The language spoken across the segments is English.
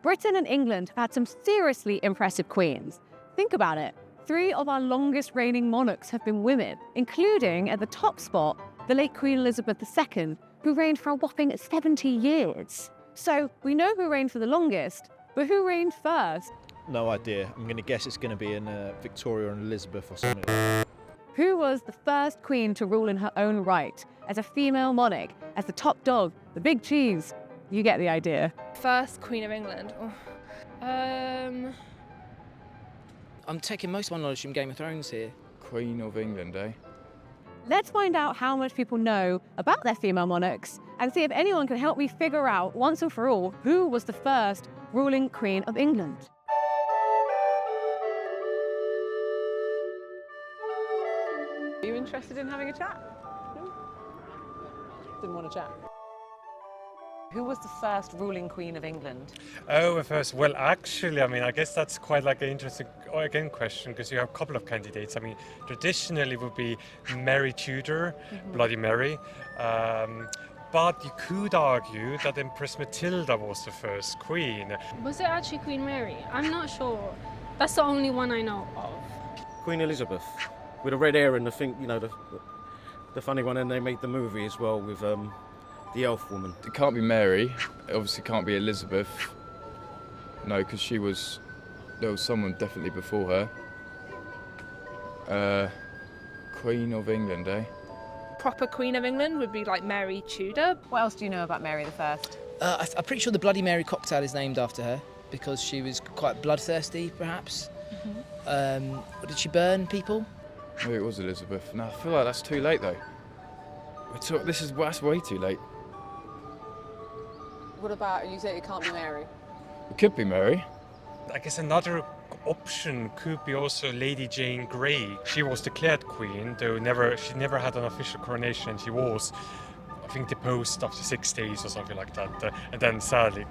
Britain and England have had some seriously impressive queens. Think about it. 3 of our longest reigning monarchs have been women, including at the top spot, the late Queen Elizabeth II, who reigned for a whopping 70 years. So we know who reigned for the longest, but who reigned first? No idea. I'm going to guess it's going to be in Victoria and Elizabeth or something like that. Who was the first queen to rule in her own right, as a female monarch, as the top dog, the big cheese? You get the idea. First Queen of England. I'm taking most of my knowledge from Game of Thrones here. Queen of England, eh? Let's find out how much people know about their female monarchs and see if anyone can help me figure out once and for all who was the first ruling Queen of England. Are you interested in having a chat? No? Didn't want to chat. Who was the first ruling Queen of England? Oh, first, well, actually, I mean, I guess that's quite like an interesting, question, because you have a couple of candidates. I mean, traditionally it would be Mary Tudor, Bloody Mary, but you could argue that Empress Matilda was the first queen. Was it actually Queen Mary? I'm not sure. That's the only one I know of. Queen Elizabeth, with a red hair and the funny one, and they made the movie as well with the elf woman. It can't be Mary. It obviously can't be Elizabeth. No, because there was someone definitely before her. Queen of England, eh? Proper Queen of England would be like Mary Tudor. What else do you know about Mary I? I'm pretty sure the Bloody Mary cocktail is named after her because she was quite bloodthirsty, perhaps. Did she burn people? Maybe it was Elizabeth. No, I feel like that's too late though. That's way too late. What about, you say it can't be Mary? It could be Mary. I guess another option could be also Lady Jane Grey. She was declared queen, though she never had an official coronation, and she was, I think, deposed after 6 days or something like that, and then sadly.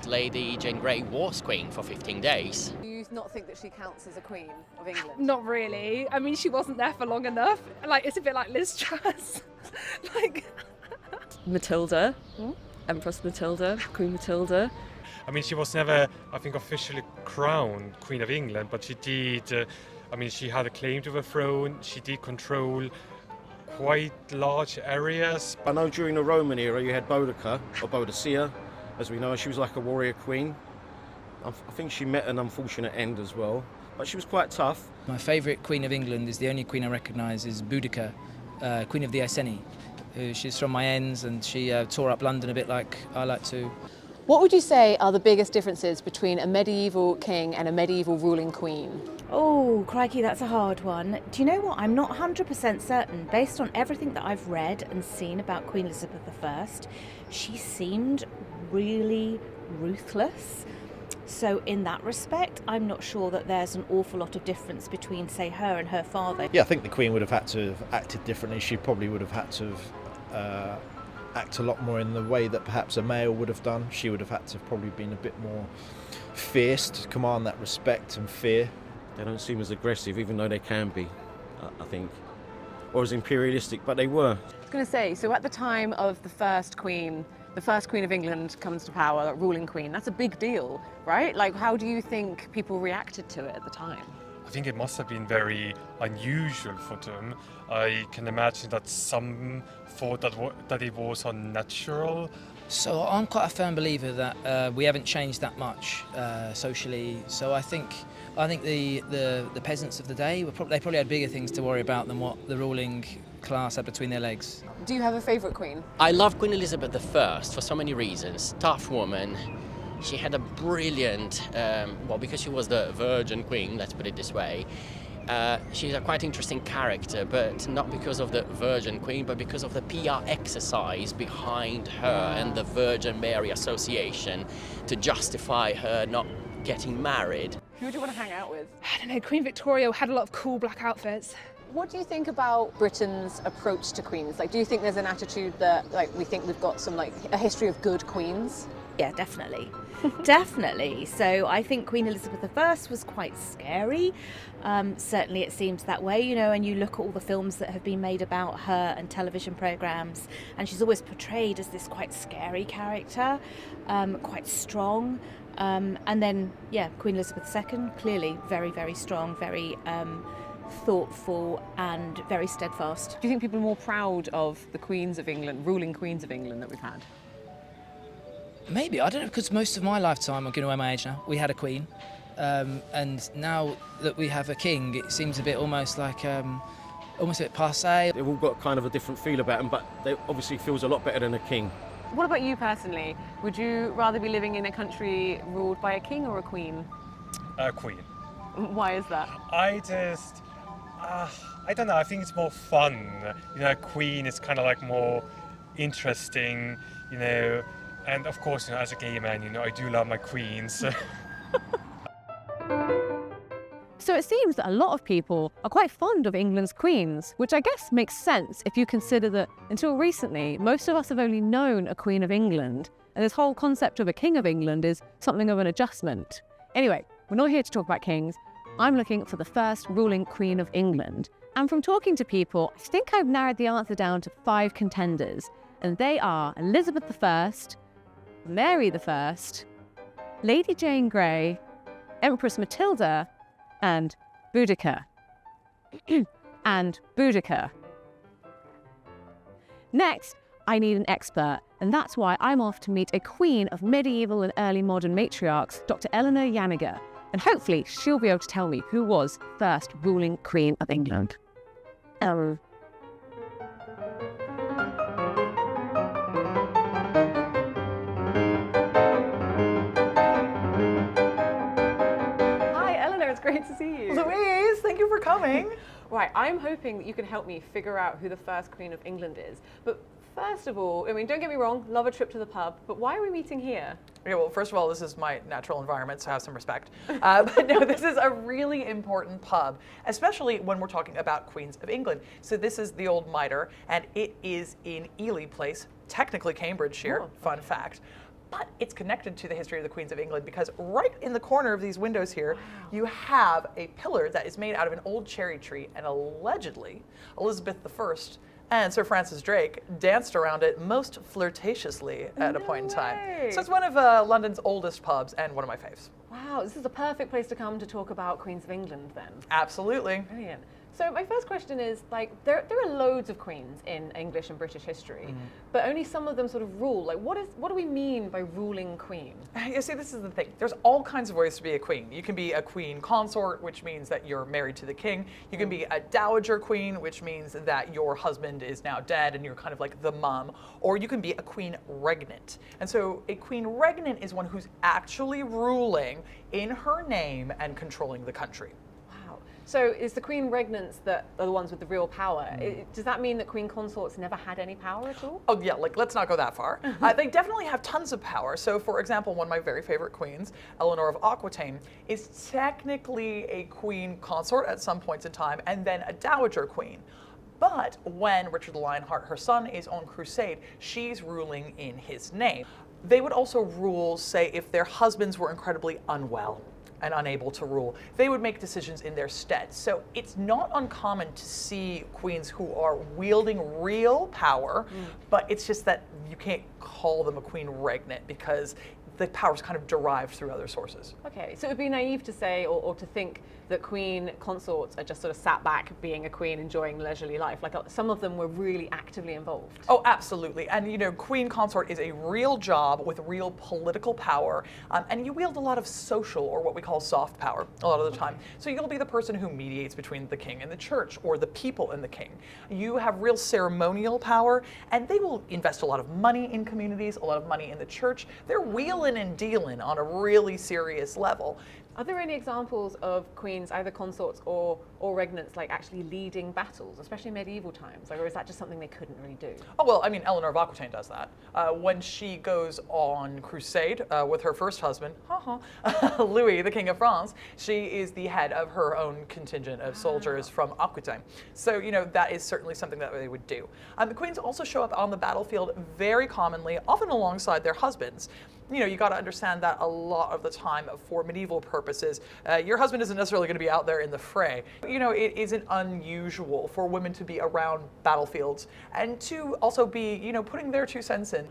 Lady Jane Grey was queen for 15 days. Do you not think that she counts as a queen of England? Not really. I mean, she wasn't there for long enough. Like, it's a bit like Liz Truss. Matilda, Empress Matilda, Queen Matilda. I mean, she was never, I think, officially crowned Queen of England, but she did, she had a claim to the throne, she did control quite large areas. I know during the Roman era you had Boudica, or Boudicca, as we know, she was like a warrior queen. I think she met an unfortunate end as well, but she was quite tough. My favourite Queen of England is the only queen I recognise is Boudica, Queen of the Iceni. She's from my ends and she tore up London a bit like I like to. What would you say are the biggest differences between a medieval king and a medieval ruling queen? Oh, crikey, that's a hard one. Do you know what? I'm not 100% certain. Based on everything that I've read and seen about Queen Elizabeth I, she seemed really ruthless. So in that respect, I'm not sure that there's an awful lot of difference between, say, her and her father. Yeah, I think the Queen would have had to have acted differently. She probably would have had to act a lot more in the way that perhaps a male would have done. She would have had to have probably been a bit more fierce to command that respect and fear. They don't seem as aggressive, even though they can be, I think, or as imperialistic, but they were. I was going to say, so at the time of the first Queen of England comes to power, like ruling queen, that's a big deal, right? Like, how do you think people reacted to it at the time? I think it must have been very unusual for them. I can imagine that some thought that it was unnatural. So I'm quite a firm believer that we haven't changed that much socially. So I think the peasants of the day they probably had bigger things to worry about than what the ruling class had between their legs. Do you have a favourite queen? I love Queen Elizabeth I for so many reasons. Tough woman. She had a brilliant, because she was the Virgin Queen, let's put it this way. She's a quite interesting character, but not because of the Virgin Queen, but because of the PR exercise behind her and the Virgin Mary Association to justify her not getting married. Who do you want to hang out with? I don't know, Queen Victoria had a lot of cool black outfits. What do you think about Britain's approach to queens? Like, do you think there's an attitude that, like, we think we've got some, like, a history of good queens? Yeah, definitely. Definitely. So I think Queen Elizabeth I was quite scary. Certainly it seems that way, you know, and you look at all the films that have been made about her and television programmes, and she's always portrayed as this quite scary character, quite strong. And then, yeah, Queen Elizabeth II, clearly very, very strong, very thoughtful and very steadfast. Do you think people are more proud of the Queens of England, ruling Queens of England that we've had? Maybe, I don't know, because most of my lifetime, I'm going away my age now, we had a queen. And now that we have a king, it seems a bit almost like, almost a bit passé. They've all got kind of a different feel about them, but they obviously feels a lot better than a king. What about you personally? Would you rather be living in a country ruled by a king or a queen? Queen. Why is that? I don't know, I think it's more fun. You know, Queen is kind of like more interesting, you know, and of course, you know, as a gay man, you know, I do love my queens. So it seems that a lot of people are quite fond of England's queens, which I guess makes sense if you consider that until recently, most of us have only known a Queen of England, and this whole concept of a King of England is something of an adjustment. Anyway, we're not here to talk about kings. I'm looking for the first ruling Queen of England. And from talking to people, I think I've narrowed the answer down to 5 contenders, and they are Elizabeth I, Mary I, Lady Jane Grey, Empress Matilda, and Boudica. And Boudica. Next, I need an expert, and that's why I'm off to meet a queen of medieval and early modern matriarchs, Dr. Eleanor Janega, and hopefully she'll be able to tell me who was first ruling Queen of England. Great to see you. Louise, thank you for coming. Right, I'm hoping that you can help me figure out who the first Queen of England is. But first of all, I mean, don't get me wrong, love a trip to the pub, but why are we meeting here? Okay, well, first of all, this is my natural environment, so have some respect. But no, this is a really important pub, especially when we're talking about Queens of England. So this is the Old Mitre, and it is in Ely Place, technically Cambridgeshire, fun fact. But it's connected to the history of the Queens of England because right in the corner of these windows here, you have a pillar that is made out of an old cherry tree, and allegedly Elizabeth I and Sir Francis Drake danced around it most flirtatiously at a point in time. So it's one of London's oldest pubs and one of my faves. Wow, this is the perfect place to come to talk about Queens of England then. Absolutely. Brilliant. So my first question is, like, there are loads of queens in English and British history, but only some of them sort of rule. Like, what do we mean by ruling queen? You see, this is the thing. There's all kinds of ways to be a queen. You can be a queen consort, which means that you're married to the king. You can be a dowager queen, which means that your husband is now dead and you're kind of like the mum. Or you can be a queen regnant. And so a queen regnant is one who's actually ruling in her name and controlling the country. So is the queen regnants that are the ones with the real power? Does that mean that queen consorts never had any power at all? Oh yeah, like let's not go that far. They definitely have tons of power. So for example, one of my very favorite queens, Eleanor of Aquitaine, is technically a queen consort at some points in time and then a dowager queen. But when Richard the Lionheart, her son, is on crusade, she's ruling in his name. They would also rule, say, if their husbands were incredibly unwell and unable to rule, they would make decisions in their stead. So it's not uncommon to see queens who are wielding real power, but it's just that you can't call them a queen regnant because the power is kind of derived through other sources. Okay, so it would be naive to say or to think that queen consorts are just sort of sat back being a queen enjoying leisurely life. Like some of them were really actively involved. Oh, absolutely. And you know, queen consort is a real job with real political power, and you wield a lot of social or what we call soft power a lot of the time. So you'll be the person who mediates between the king and the church or the people and the king. You have real ceremonial power, and they will invest a lot of money in communities, a lot of money in the church. They're wheeling and dealing on a really serious level. Are there any examples of queens, either consorts or regnants, like actually leading battles, especially in medieval times? Or is that just something they couldn't really do? Oh, well, I mean, Eleanor of Aquitaine does that. When she goes on crusade with her first husband, Louis, the King of France, she is the head of her own contingent of soldiers from Aquitaine. So, you know, that is certainly something that they would do. The queens also show up on the battlefield very commonly, often alongside their husbands. You know, you got to understand that a lot of the time for medieval purposes, your husband isn't necessarily going to be out there in the fray. You know, it isn't unusual for women to be around battlefields and to also be, you know, putting their 2 cents in.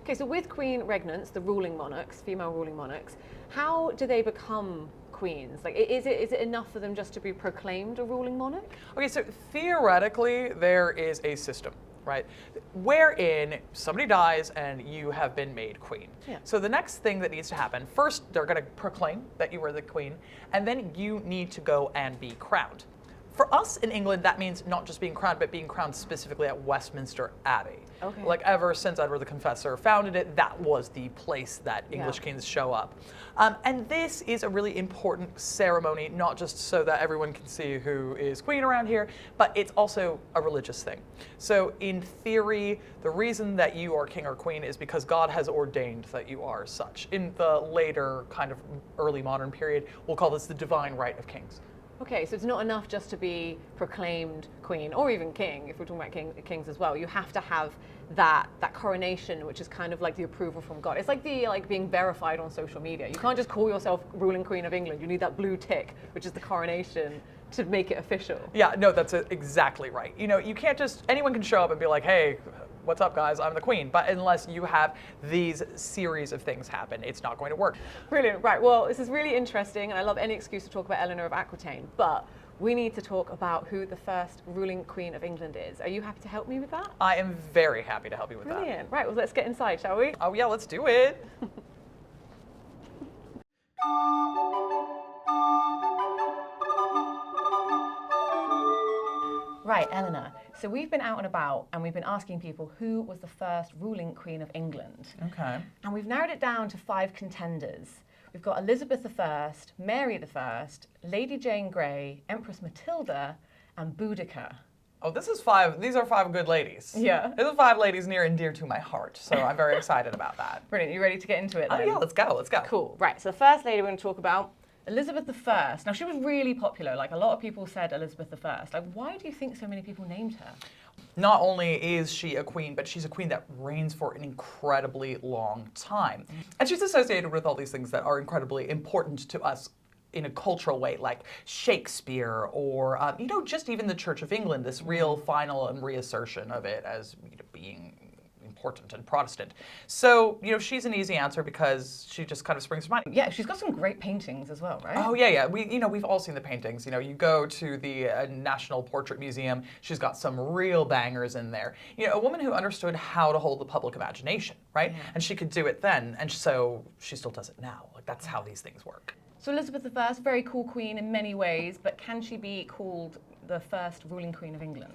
Okay, so with queen regnants, the ruling monarchs, female ruling monarchs, how do they become queens? Like, is it enough for them just to be proclaimed a ruling monarch? Okay, so theoretically, there is a system, right, wherein somebody dies and you have been made queen. Yeah. So the next thing that needs to happen, first they're going to proclaim that you were the queen, and then you need to go and be crowned. For us in England, that means not just being crowned, but being crowned specifically at Westminster Abbey. Okay. Like ever since Edward the Confessor founded it, that was the place that English kings show up. And this is a really important ceremony, not just so that everyone can see who is queen around here, but it's also a religious thing. So in theory, the reason that you are king or queen is because God has ordained that you are such. In the later kind of early modern period, we'll call this the divine right of kings. Okay, so it's not enough just to be proclaimed queen or even king, if we're talking about kings as well. You have to have that coronation, which is kind of like the approval from God. It's like being verified on social media. You can't just call yourself ruling queen of England. You need that blue tick, which is the coronation, to make it official. Yeah, no, that's exactly right. You know, you can't just, anyone can show up and be like, hey, what's up guys, I'm the queen. But unless you have these series of things happen, it's not going to work. Brilliant, right, well, this is really interesting, and I love any excuse to talk about Eleanor of Aquitaine, but we need to talk about who the first ruling queen of England is. Are you happy to help me with that? I am very happy to help you with Brilliant. Right, well, let's get inside, shall we? Oh yeah, let's do it. Right, Eleanor. So we've been out and about and we've been asking people who was the first ruling queen of England. Okay. And we've narrowed it down to 5 contenders. We've got Elizabeth I, Mary I, Lady Jane Grey, Empress Matilda, and Boudica. Oh, these are 5 good ladies. Yeah. These are 5 ladies near and dear to my heart, so I'm very excited about that. Brilliant, you ready to get into it then? Oh yeah, let's go. Cool, right, so the first lady we're going to talk about, Elizabeth I. Now, she was really popular. Like, a lot of people said Elizabeth I. Like, why do you think so many people named her? Not only is she a queen, but she's a queen that reigns for an incredibly long time. And she's associated with all these things that are incredibly important to us in a cultural way, like Shakespeare or, just even the Church of England, this real final and reassertion of it as being important and Protestant. So, she's an easy answer because she just kind of springs to mind. Yeah, she's got some great paintings as well, right? Oh yeah. We've all seen the paintings. You go to the National Portrait Museum, she's got some real bangers in there. A woman who understood how to hold the public imagination, right? Yeah. And she could do it then, and so she still does it now. Like, that's how these things work. So Elizabeth I, very cool queen in many ways, but can she be called the first ruling queen of England?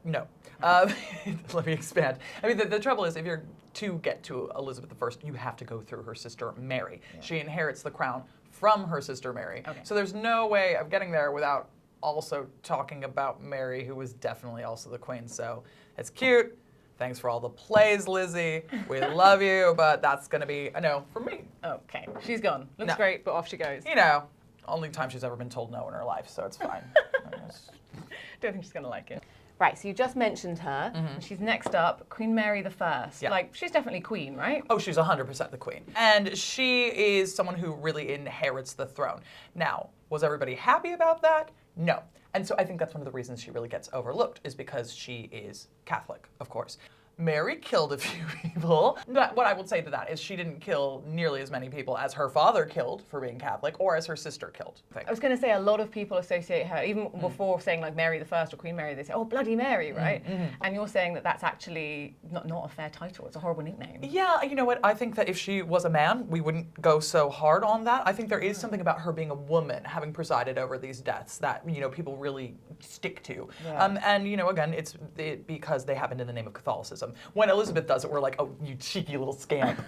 No. Let me expand. I mean, the trouble is, if you're to get to Elizabeth I, you have to go through her sister Mary. Yeah. She inherits the crown from her sister Mary. Okay. So there's no way of getting there without also talking about Mary, who was definitely also the queen. So it's cute. Thanks for all the plays, Lizzie. We love you, but that's going to be a no from me. Okay, she's gone. Looks great, but off she goes. Only time she's ever been told no in her life, so it's fine. Don't think she's going to like it. Right, so you just mentioned her, and she's next up, Queen Mary I. Yeah. Like, she's definitely queen, right? Oh, she's 100% the queen. And she is someone who really inherits the throne. Now, was everybody happy about that? No. And so I think that's one of the reasons she really gets overlooked, is because she is Catholic, of course. Mary killed a few people. But what I would say to that is she didn't kill nearly as many people as her father killed for being Catholic, or as her sister killed. I was going to say a lot of people associate her, even before saying like Mary I or Queen Mary, they say, oh, Bloody Mary, right? And you're saying that that's actually not a fair title. It's a horrible nickname. Yeah, you know what? I think that if she was a man, we wouldn't go so hard on that. I think there is something about her being a woman, having presided over these deaths, that people really stick to. Yeah. And again, it's because they happened in the name of Catholicism. When Elizabeth does it, we're like, oh, you cheeky little scamp.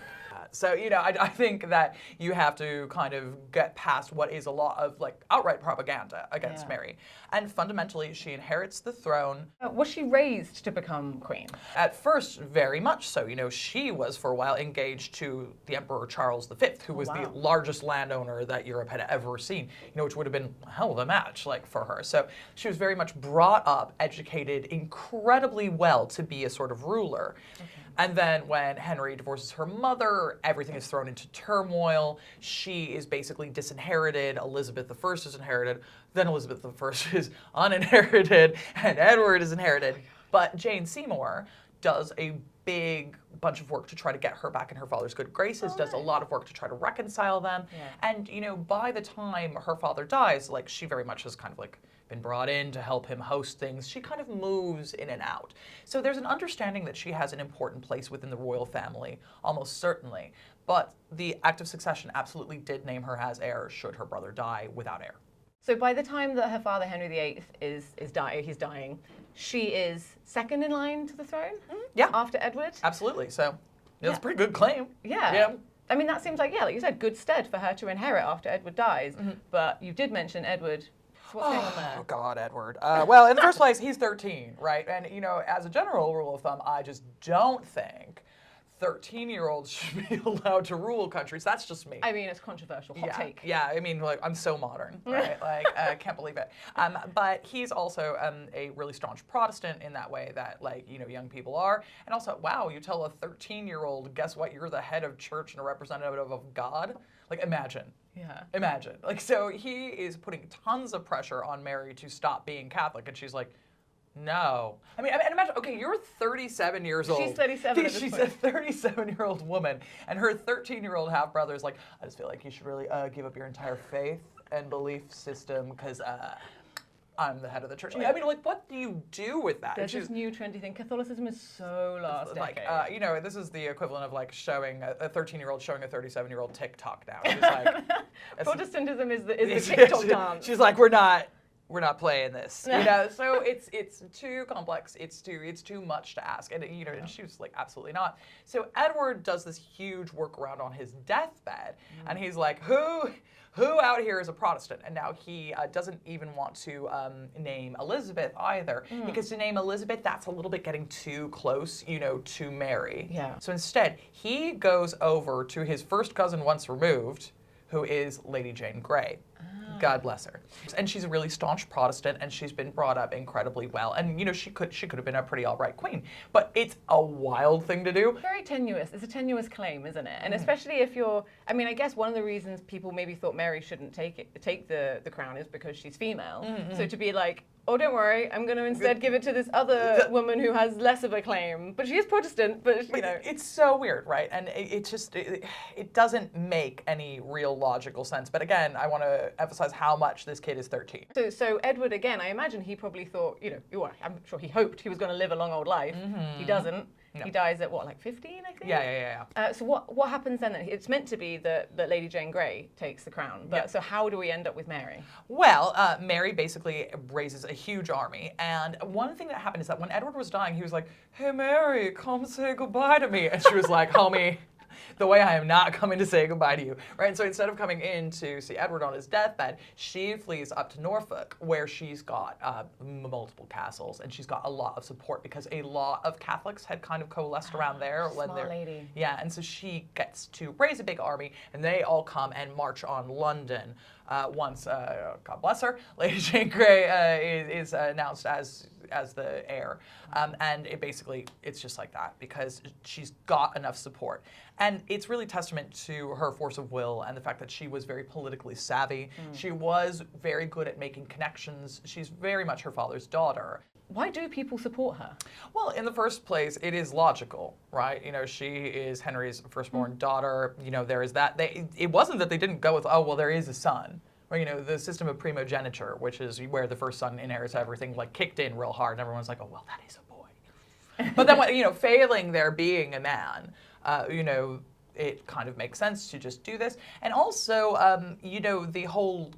So, I think that you have to kind of get past what is a lot of like outright propaganda against Mary. And fundamentally, she inherits the throne. Was she raised to become queen? At first, very much so. She was for a while engaged to the Emperor Charles V, who was the largest landowner that Europe had ever seen, which would have been a hell of a match for her. So she was very much brought up, educated incredibly well to be a sort of ruler. Okay. And then when Henry divorces her mother, everything is thrown into turmoil. She is basically disinherited. Elizabeth I is inherited. Then Elizabeth I is uninherited, and Edward is inherited. But Jane Seymour does a big bunch of work to try to get her back in her father's good graces, does a lot of work to try to reconcile them. And, you know, by the time her father dies, like, she very much has kind of like been brought in to help him host things. She kind of moves in and out. So there's an understanding that she has an important place within the royal family, almost certainly. But the Act of Succession absolutely did name her as heir should her brother die without heir. So by the time that her father Henry VIII he's dying, she is second in line to the throne. Yeah, after Edward. Absolutely. So that's a pretty good claim. Yeah. I mean, that seems like, like you said, good stead for her to inherit after Edward dies. But you did mention Edward. So what's going on there? Oh God, Edward. Well, in the first place, he's 13, right? And you know, as a general rule of thumb, I just don't think 13-year-olds should be allowed to rule countries. That's just me. I mean, it's controversial. Hot take. Yeah, I mean, like, I'm so modern, right? Like, I can't believe it. But he's also a really staunch Protestant in that way that, like, you know, young people are. And also, wow, you tell a 13-year-old, guess what? You're the head of church and a representative of God. Like, imagine. Yeah. Imagine. Like, so he is putting tons of pressure on Mary to stop being Catholic, and she's like, no. I mean, imagine, okay, you're 37 years old. She's 37 at this She's point. a 37-year-old woman, and her 13-year-old half-brother is like, I just feel like you should really give up your entire faith and belief system because I'm the head of the church. I mean, like, what do you do with that? There's this new trendy thing. Catholicism is so last decade. Like, you know, this is the equivalent of like showing a 13-year-old showing a 37-year-old TikTok now. It's like, Protestantism is the TikTok dance. She's like, we're not playing this, you know. So it's too complex. It's too much to ask, and you know, and she was like, absolutely not. So Edward does this huge workaround on his deathbed, and he's like, who out here is a Protestant? And now he doesn't even want to name Elizabeth either, because to name Elizabeth, that's a little bit getting too close, you know, to Mary. Yeah. So instead, he goes over to his first cousin once removed, who is Lady Jane Grey. God bless her. And she's a really staunch Protestant, and she's been brought up incredibly well. And you know, she could have been a pretty all right queen. But it's a wild thing to do. Very tenuous. It's a tenuous claim, isn't it? And especially if you're, I mean, I guess one of the reasons people maybe thought Mary shouldn't take the crown is because she's female. So to be like, oh, don't worry, I'm going to instead give it to this other woman who has less of a claim. But she is Protestant, but you know. It's so weird, right? And it doesn't make any real logical sense. But again, I want to emphasize how much this kid is 13. So Edward, again, I imagine he probably thought, you know, I'm sure he hoped he was going to live a long old life. He doesn't. No. He dies at what, like 15, I think? Yeah. So what happens then? It's meant to be that Lady Jane Grey takes the crown, but so how do we end up with Mary? Well, Mary basically raises a huge army, and one thing that happened is that when Edward was dying, he was like, hey Mary, come say goodbye to me. And she was like, homie, the way I am not coming to say goodbye to you, right? And so instead of coming in to see Edward on his deathbed, she flees up to Norfolk, where she's got multiple castles, and she's got a lot of support because a lot of Catholics had kind of coalesced around there. Smart lady. Yeah, and so she gets to raise a big army, and they all come and march on London. Once, God bless her, Lady Jane Grey is announced as the heir. And it's just like that because she's got enough support. And it's really testament to her force of will and the fact that she was very politically savvy. She was very good at making connections. She's very much her father's daughter. Why do people support her? Well, in the first place, it is logical, right? You know, she is Henry's firstborn daughter. You know, there is that. It wasn't that they didn't go with, oh, well, there is a son. Or, you know, the system of primogeniture, which is where the first son inherits everything, like kicked in real hard, and everyone's like, oh, well, that is a boy. But then, when, you know, failing there being a man, you know, it kind of makes sense to just do this. And also, you know, the whole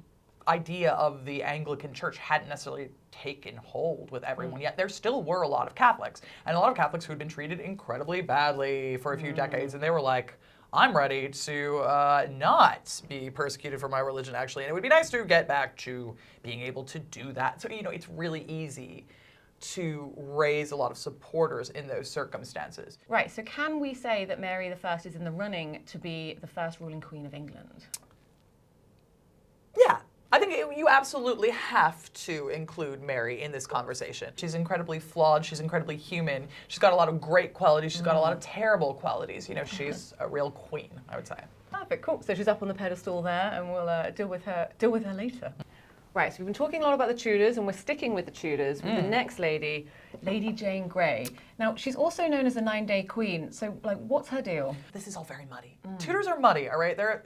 idea of the Anglican Church hadn't necessarily taken hold with everyone yet. There still were a lot of Catholics, and a lot of Catholics who had been treated incredibly badly for a few decades, and they were like, I'm ready to not be persecuted for my religion, actually, and it would be nice to get back to being able to do that. So, you know, it's really easy to raise a lot of supporters in those circumstances. Right, so can we say that Mary I is in the running to be the first ruling queen of England? Yeah. I think you absolutely have to include Mary in this conversation. She's incredibly flawed. She's incredibly human. She's got a lot of great qualities. She's got a lot of terrible qualities. You know, she's a real queen, I would say. Perfect, cool. So she's up on the pedestal there, and we'll deal with her later. Right, so we've been talking a lot about the Tudors, and we're sticking with the Tudors with the next lady, Lady Jane Grey. Now, she's also known as a 9-day queen, so, like, what's her deal? This is all very muddy. Tudors are muddy, all right? They're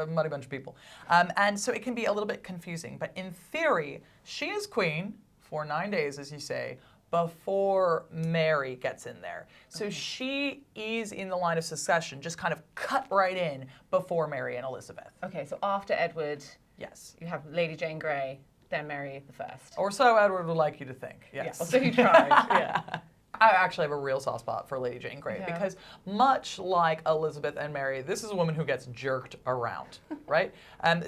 a muddy bunch of people. And so it can be a little bit confusing. But in theory, she is queen for 9 days, as you say, before Mary gets in there. So she is in the line of succession, just kind of cut right in before Mary and Elizabeth. Okay, so after Edward, Yes. you have Lady Jane Grey, then Mary I. Or so Edward would like you to think, yes. Yeah, so he tried, yeah. I actually have a real soft spot for Lady Jane Grey Yeah. because much like Elizabeth and Mary, this is a woman who gets jerked around, right?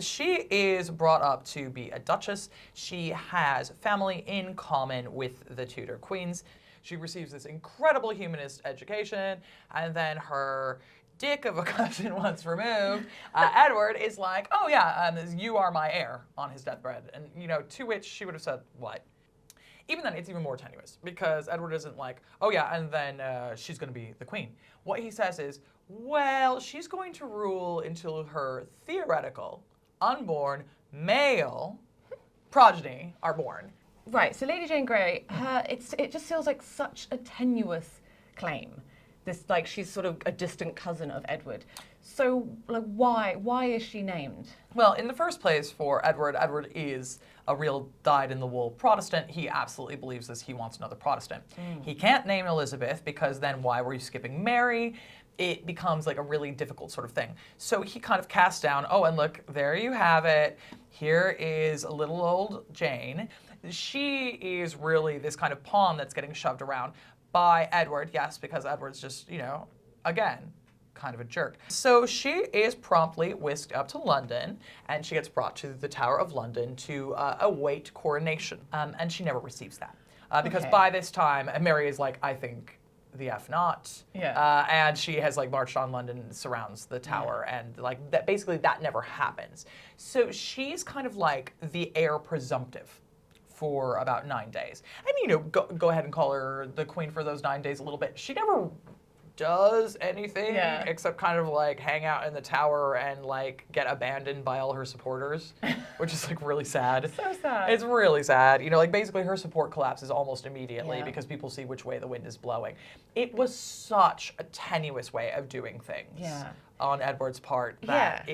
She is brought up to be a duchess. She has family in common with the Tudor queens. She receives this incredible humanist education, and then her dick of a cousin once removed, Edward is like, oh yeah, you are my heir on his deathbed. And, you know, to which she would have said, what? Even then, it's even more tenuous because Edward isn't like, oh yeah, and then she's going to be the queen. What he says is, well, she's going to rule until her theoretical, unborn, male progeny are born. Right, so Lady Jane Grey, it just feels like such a tenuous claim. This, like, she's sort of a distant cousin of Edward. So, like, why is she named? Well, in the first place, for Edward, Edward is a real dyed-in-the-wool Protestant. He absolutely believes this. He wants another Protestant. He can't name Elizabeth because then why were you skipping Mary? It becomes like a really difficult sort of thing. So he kind of casts down, oh, and look, there you have it. Here is a little old Jane. She is really this kind of pawn that's getting shoved around by Edward, yes, because Edward's just, you know, again, kind of a jerk. So she is promptly whisked up to London, and she gets brought to the Tower of London to await coronation. And she never receives that. Because by this time, Mary is like, I think the F not. Yeah. And she has like marched on London and surrounds the tower, and like that, basically that never happens. So she's kind of like the heir presumptive for about 9 days. And, you know, go ahead and call her the queen for those 9 days a little bit. She never does anything except kind of like hang out in the tower and like get abandoned by all her supporters, which is like really sad. So sad. It's really sad. You know, like basically her support collapses almost immediately because people see which way the wind is blowing. It was such a tenuous way of doing things on Edward's part that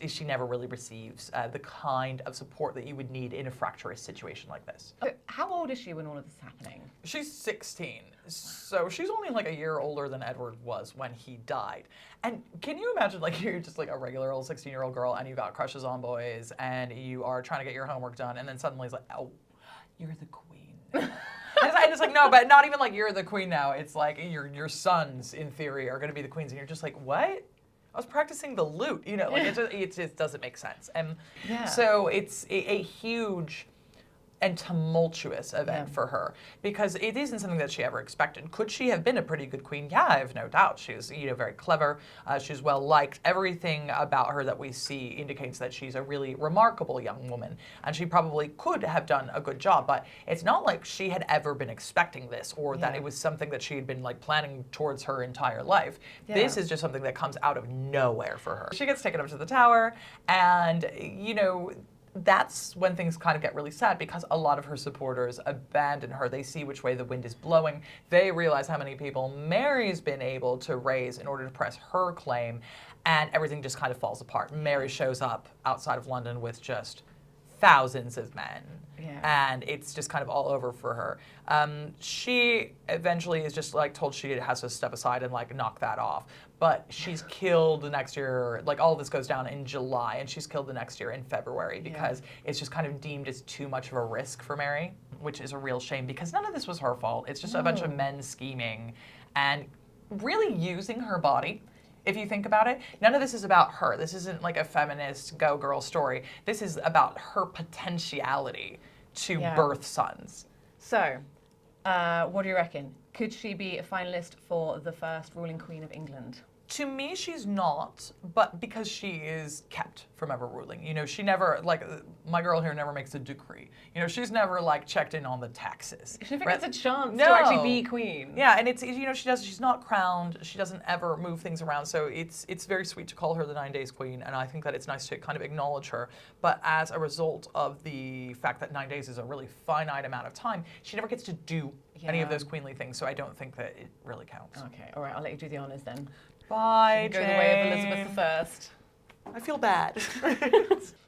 she never really receives the kind of support that you would need in a fractious situation like this. How old is she when all of this is happening? She's 16, so she's only like a year older than Edward was when he died. And can you imagine, like, you're just like a regular old 16-year-old girl and you got crushes on boys and you are trying to get your homework done, and then suddenly it's like, oh, you're the queen. And it's like, no, but not even like you're the queen now. It's like your sons, in theory, are going to be the queens, and you're just like, what? I was practicing the lute, you know, like it just doesn't make sense. And so it's a huge and tumultuous event for her because it isn't something that she ever expected. Could she have been a pretty good queen? Yeah, I have no doubt. She was, you know, very clever. She's well liked. Everything about her that we see indicates that she's a really remarkable young woman, and she probably could have done a good job. But it's not like she had ever been expecting this, or that it was something that she had been like planning towards her entire life. This is just something that comes out of nowhere for her. She gets taken up to the tower, and you know, that's when things kind of get really sad because a lot of her supporters abandon her. They see which way the wind is blowing. They realize how many people Mary's been able to raise in order to press her claim, and everything just kind of falls apart. Mary shows up outside of London with just thousands of men, and it's just kind of all over for her. She eventually is just like told she has to step aside and like knock that off. But she's killed the next year, like all this goes down in July, and she's killed the next year in February because it's just kind of deemed as too much of a risk for Mary, which is a real shame because none of this was her fault. It's just a bunch of men scheming and really using her body. If you think about it, none of this is about her. This isn't like a feminist go girl story. This is about her potentiality to birth sons. So, what do you reckon? Could she be a finalist for the first ruling queen of England? To me, she's not, but because she is kept from ever ruling. You know, she never, like, my girl here never makes a decree. You know, she's never, like, checked in on the taxes. She never gets a chance No. to actually be queen. Yeah, and it's, you know, she's not crowned. She doesn't ever move things around. So it's very sweet to call her the 9 days queen, and I think that it's nice to kind of acknowledge her. But as a result of the fact that 9 days is a really finite amount of time, she never gets to do any of those queenly things. So I don't think that it really counts. Okay, all right, I'll let you do the honors then. Bye, Go the way of Elizabeth I. I feel bad.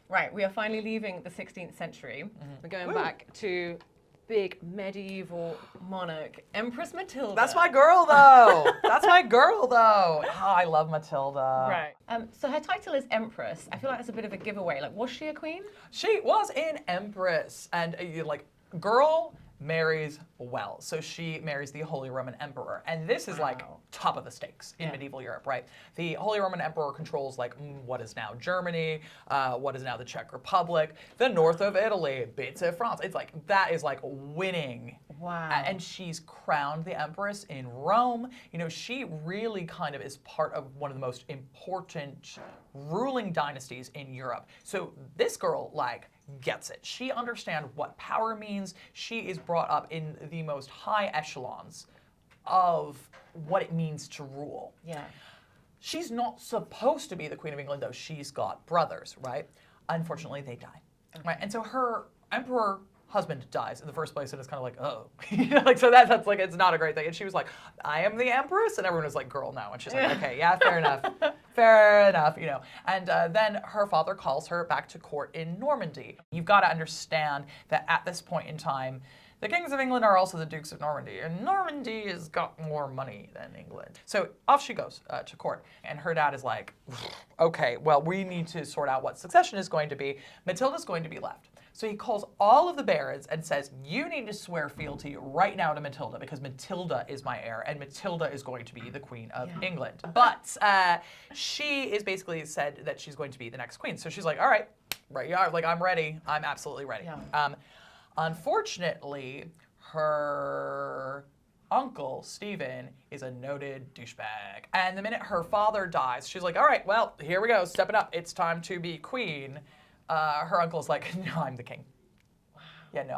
Right, we are finally leaving the 16th century. We're going back to big medieval monarch, Empress Matilda. That's my girl, though. That's my girl, though. Oh, I love Matilda. Right. So her title is Empress. I feel like that's a bit of a giveaway. Like, was she a queen? She was an empress, and like, girl marries well. So she marries the Holy Roman Emperor. And this is like top of the stakes in medieval Europe, right? The Holy Roman Emperor controls like what is now Germany, what is now the Czech Republic, the north of Italy, bits of France. It's like, that is like winning. Wow. And she's crowned the Empress in Rome. You know, she really kind of is part of one of the most important ruling dynasties in Europe. So this girl, like, gets it. She understands what power means. She is brought up in the most high echelons of what it means to rule. Yeah. She's not supposed to be the Queen of England, though. She's got brothers, right? Unfortunately, they die. Right? And so her emperor husband dies in the first place, and it's kind of like, oh. You know, like, so that's like, it's not a great thing. And she was like, I am the empress? And everyone was like, girl, no. And she's like, okay, yeah, fair enough. Fair enough, you know. And then her father calls her back to court in Normandy. You've got to understand that at this point in time, the kings of England are also the dukes of Normandy, and Normandy has got more money than England. So off she goes to court, and her dad is like, okay, well, we need to sort out what succession is going to be. Matilda's going to be left. So he calls all of the barons and says, you need to swear fealty right now to Matilda, because Matilda is my heir, and Matilda is going to be the Queen of England. But she is basically said that she's going to be the next queen. So she's like, all right, right you are. Like, I'm ready. I'm absolutely ready. Yeah. Unfortunately, her uncle, Stephen, is a noted douchebag. And the minute her father dies, she's like, all right, well, here we go, stepping up. It's time to be queen. Her uncle's like, no, I'm the king. Wow. Yeah, no,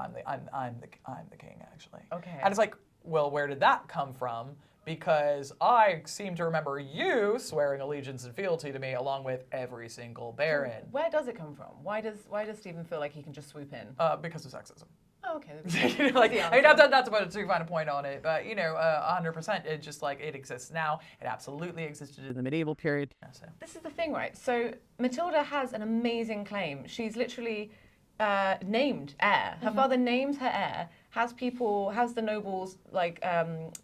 I'm the king, actually. Okay. And it's like, well, where did that come from? Because I seem to remember you swearing allegiance and fealty to me along with every single baron. Where does it come from? Why does Stephen feel like he can just swoop in? Because of sexism. Oh, okay. You know, like, I mean, not to put too fine a point on it, but, you know, 100%, it just, like, it exists now. It absolutely existed in the medieval period. Yeah, so. This is the thing, right? So Matilda has an amazing claim. She's literally named heir. Her father names her heir, has the nobles, like,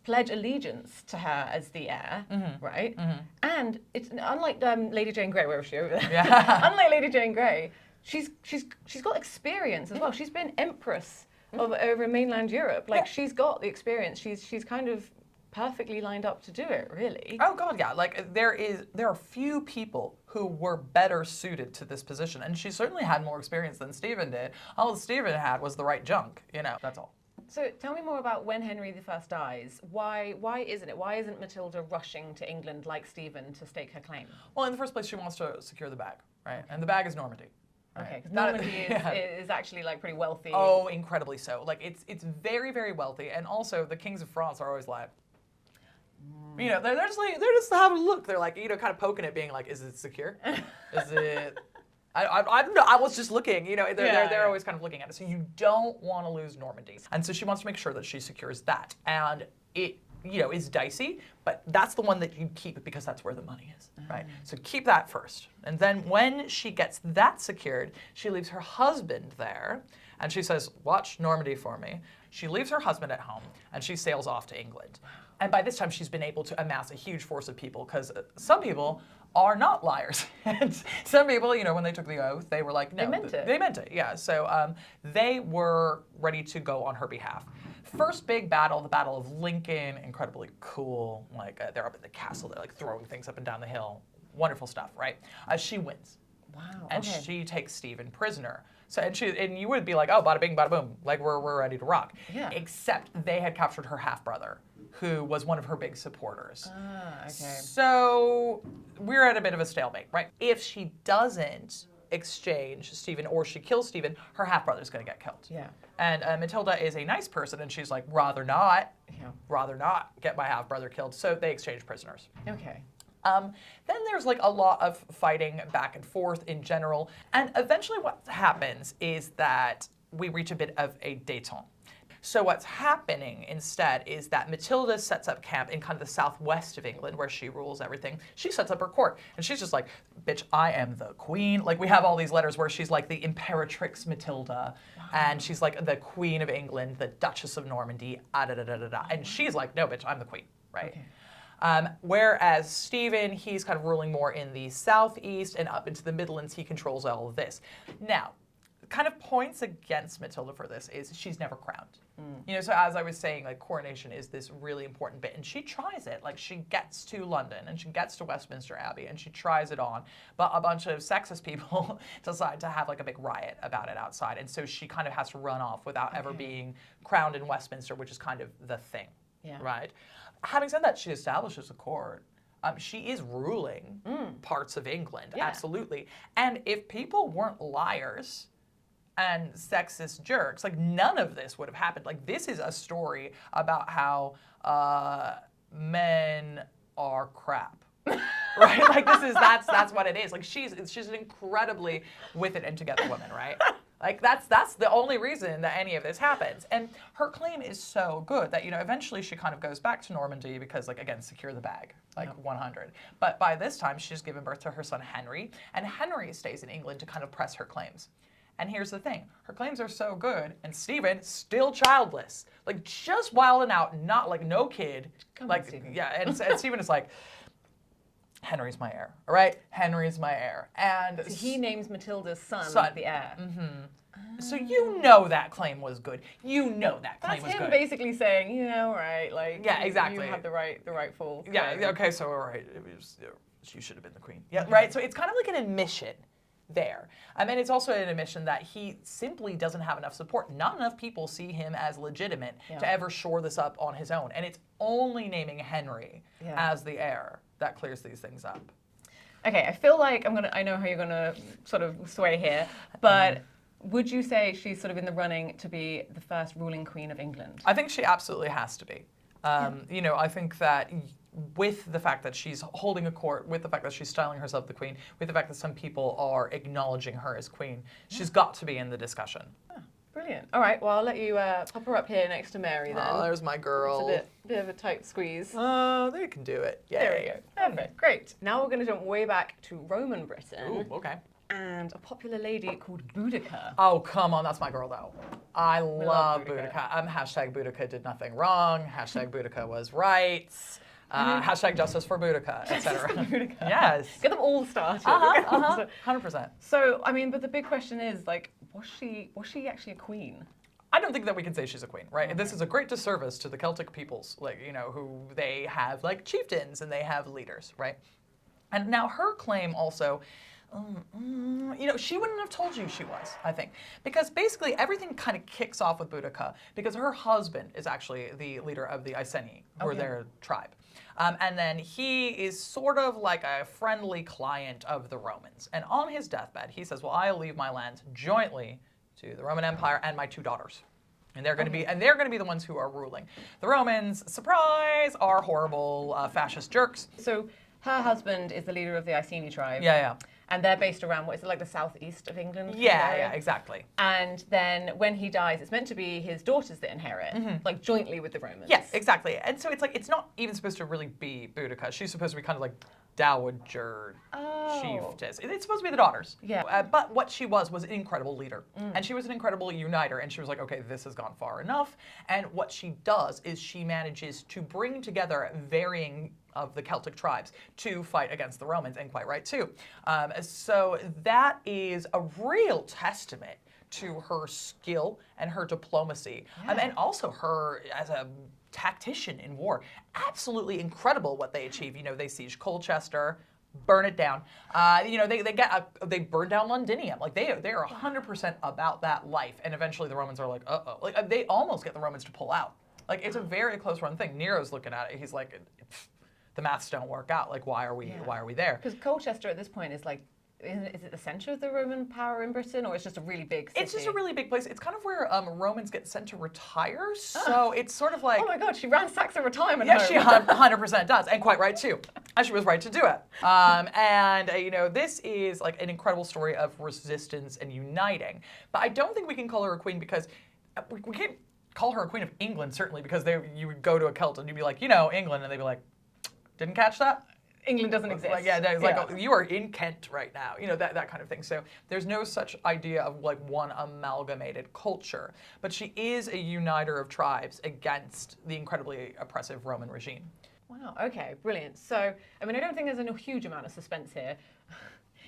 pledge allegiance to her as the heir, right? And it's unlike Lady Jane Grey, where was she over there? Yeah. Unlike Lady Jane Grey, she's got experience as well. She's been empress over mainland Europe. Like, she's got the experience. She's kind of perfectly lined up to do it, really. Oh God, yeah. Like, there are few people who were better suited to this position, and she certainly had more experience than Stephen did. All that Stephen had was the right junk. You know, that's all. So tell me more about when Henry I dies. Why isn't it? Why isn't Matilda rushing to England like Stephen to stake her claim? Well, in the first place, she wants to secure the bag, right? And the bag is Normandy. Okay, because Normandy is actually like pretty wealthy. Oh, incredibly so. Like, it's very, very wealthy, and also the kings of France are always like, you know, they're just having a look. They're like, you know, kind of poking it, being like, is it secure? Is it? I don't know. I was just looking. You know, they're always kind of looking at it. So you don't want to lose Normandy, and so she wants to make sure that she secures that, and it, you know, is dicey, but that's the one that you keep because that's where the money is, right? So keep that first. And then when she gets that secured, she leaves her husband there, and she says, watch Normandy for me. She leaves her husband at home, and she sails off to England. And by this time, she's been able to amass a huge force of people, because some people are not liars. And some people, you know, when they took the oath, they were like, no. They meant it. They meant it, yeah. So they were ready to go on her behalf. First big battle, the Battle of Lincoln, incredibly cool. Like, they're up at the castle, they're like throwing things up and down the hill. Wonderful stuff, right? She wins. Wow. And okay. she takes Stephen prisoner. So and you would be like, oh, bada bing, bada boom, like we're ready to rock. Yeah. Except they had captured her half brother, who was one of her big supporters. Ah, okay. So we're at a bit of a stalemate, right? If she doesn't exchange Stephen or she kills Stephen, her half-brother's going to get killed. Yeah. And Matilda is a nice person, and she's like, rather not get my half-brother killed. So they exchange prisoners. Okay. Then there's like a lot of fighting back and forth in general. And eventually what happens is that we reach a bit of a détente. So what's happening instead is that Matilda sets up camp in kind of the southwest of England where she rules everything. She sets up her court and she's just like, bitch, I am the queen. Like we have all these letters where she's like the Imperatrix Matilda and she's like the Queen of England, the Duchess of Normandy, and she's like, no, bitch, I'm the queen, right? Okay. Whereas Stephen, he's kind of ruling more in the southeast and up into the Midlands, he controls all of this. Now, kind of points against Matilda for this is she's never crowned. You know, so as I was saying, like coronation is this really important bit, and she tries it. Like she gets to London and she gets to Westminster Abbey and she tries it on, but a bunch of sexist people decide to have like a big riot about it outside, and so she kind of has to run off without ever being crowned in Westminster, which is kind of the thing, right? Having said that, she establishes a court. She is ruling parts of England, absolutely. And if people weren't liars and sexist jerks, like none of this would have happened. Like this is a story about how men are crap, right? Like that's what it is. Like she's an incredibly with it and together woman, right? Like that's the only reason that any of this happens. And her claim is so good that, you know, eventually she kind of goes back to Normandy because, like, again, secure the bag, like 100. But by this time she's given birth to her son Henry, and Henry stays in England to kind of press her claims. And here's the thing, her claims are so good, and Stephen, still childless, like just wilding out, not like no kid. Come like, on, Stephen. yeah, and Stephen is like, Henry's my heir, all right? Henry's my heir. And So he names Matilda's son the heir. So you know that claim was good. You know that claim That's was him good. basically saying, you know, right, like Yeah, exactly. you have the rightful Yeah, claim. okay, so all right, it was, you should have been the queen. Yeah, right? So it's kind of like an admission there. And it's also an admission that he simply doesn't have enough support. Not enough people see him as legitimate to ever shore this up on his own. And it's only naming Henry as the heir that clears these things up. Okay, I feel like I know how you're gonna sort of sway here, but would you say she's sort of in the running to be the first ruling queen of England? I think she absolutely has to be. You know, I think that with the fact that she's holding a court, with the fact that she's styling herself the queen, with the fact that some people are acknowledging her as queen, she's got to be in the discussion. Brilliant. All right, well, I'll let you pop her up here next to Mary then. Oh, there's my girl. It's a bit of a tight squeeze. Oh, they can do it. Yay. There we go. Perfect. Great. Now we're going to jump way back to Roman Britain. Ooh, okay. And a popular lady called Boudica. Oh, come on, that's my girl though. I love Boudica. Boudica. Hashtag Boudica did nothing wrong. Hashtag Boudica was right. Hashtag justice for Boudica, etc. Yes. Get them all started. 100%. So, I mean, but the big question is, like, was she actually a queen? I don't think that we can say she's a queen, right? Okay. This is a great disservice to the Celtic peoples, like, you know, who they have like chieftains and they have leaders, right? And now her claim also, you know, she wouldn't have told you she was, I think. Because basically everything kind of kicks off with Boudica because her husband is actually the leader of the Iceni, who are their tribe. And then he is sort of like a friendly client of the Romans. And on his deathbed, he says, well, I'll leave my lands jointly to the Roman Empire and my 2 daughters. And they're going to be the ones who are ruling. The Romans, surprise, are horrible fascist jerks. So her husband is the leader of the Iceni tribe. Yeah. And they're based around, what is it, like the southeast of England? Yeah, exactly. And then when he dies, it's meant to be his daughters that inherit, like jointly with the Romans. Yes, exactly. And so it's like, it's not even supposed to really be Boudica. She's supposed to be kind of like dowager chiefess. It's supposed to be the daughters. Yeah. But what she was an incredible leader. And she was an incredible uniter. And she was like, okay, this has gone far enough. And what she does is she manages to bring together varying of the Celtic tribes to fight against the Romans, and quite right too. So that is a real testament to her skill and her diplomacy, and also her as a tactician in war. Absolutely incredible what they achieve. You know, they siege Colchester, burn it down. You know, they burn down Londinium. Like they are 100% about that life. And eventually the Romans are like, uh-oh. Like they almost get the Romans to pull out. Like, it's a very close run thing. Nero's looking at it. He's like, the maths don't work out. Like, why are we there? Because Colchester at this point is like, is it the center of the Roman power in Britain, or it's just a really big city? It's just a really big place. It's kind of where Romans get sent to retire. So it's sort of like... Oh my God, she ransacks a retirement Yeah, home. she 100% does, and quite right too. And she was right to do it. You know, this is like an incredible story of resistance and uniting. But I don't think we can call her a queen because we can't call her a queen of England, certainly, because you would go to a Celt and you'd be like, you know, England, and they'd be like, didn't catch that? England doesn't exist. Like, yeah, it's like, oh, you are in Kent right now, you know, that kind of thing. So there's no such idea of like one amalgamated culture, but she is a uniter of tribes against the incredibly oppressive Roman regime. Wow, okay, brilliant. So, I mean, I don't think there's a huge amount of suspense here.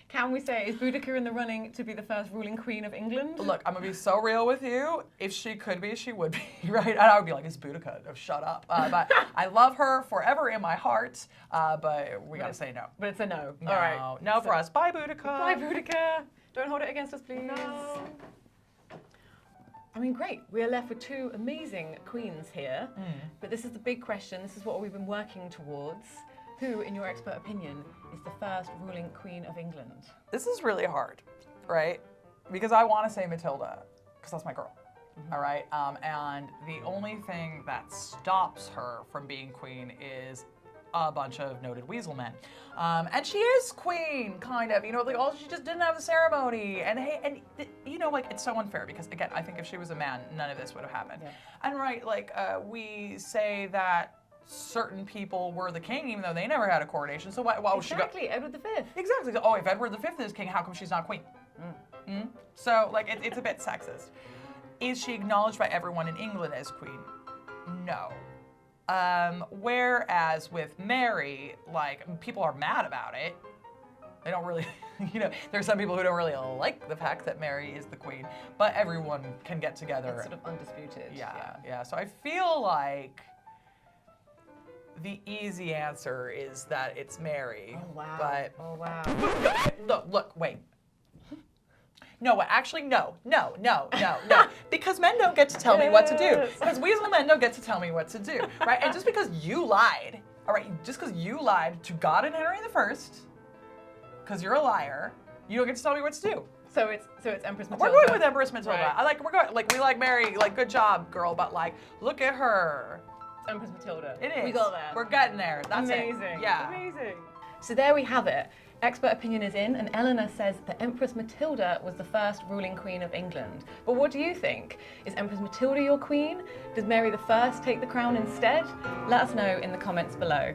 Can we say, is Boudica in the running to be the first ruling queen of England? Look, I'm gonna be so real with you. If she could be, she would be, right? And I would be like, it's Boudica, oh, shut up. But I love her forever in my heart, but we gotta say no. But it's a no. No, All right. no for us. Bye, Boudica. Bye, Boudica. Don't hold it against us, please. No. I mean, great. We are left with two amazing queens here. But this is the big question. This is what we've been working towards. Who, in your expert opinion, is the first ruling queen of England? This is really hard, right? Because I want to say Matilda, because that's my girl, all right? And the only thing that stops her from being queen is a bunch of noted weasel men. And she is queen, kind of, you know, like, oh, she just didn't have the ceremony. And hey, you know, like, it's so unfair because, again, I think if she was a man, none of this would have happened. Yeah. And right, like, we say that certain people were the king, even though they never had a coronation. So why would she go? Exactly, Edward V. Exactly. Oh, if Edward V is king, how come she's not queen? So, like, it's a bit sexist. Is she acknowledged by everyone in England as queen? No. Whereas with Mary, like, people are mad about it. They don't really, you know, there's some people who don't really like the fact that Mary is the queen, but everyone can get together. It's sort of undisputed. Yeah. So I feel like the easy answer is that it's Mary. Oh, wow. But oh, wow. look, wait. No, actually, no. Because men don't get to tell me what to do. Because weasel men don't get to tell me what to do, right? And just because you lied, all right, just because you lied to God and Henry I, because you're a liar, you don't get to tell me what to do. So it's Empress Matilda. We're going with Empress Matilda. Right. We like Mary, like, good job, girl, but like, look at her. It's Empress Matilda. It is. We got there. We're getting there. That's amazing. it. Yeah. Amazing. So there we have it. Expert opinion is in, and Eleanor says that Empress Matilda was the first ruling queen of England. But what do you think? Is Empress Matilda your queen? Does Mary I take the crown instead? Let us know in the comments below.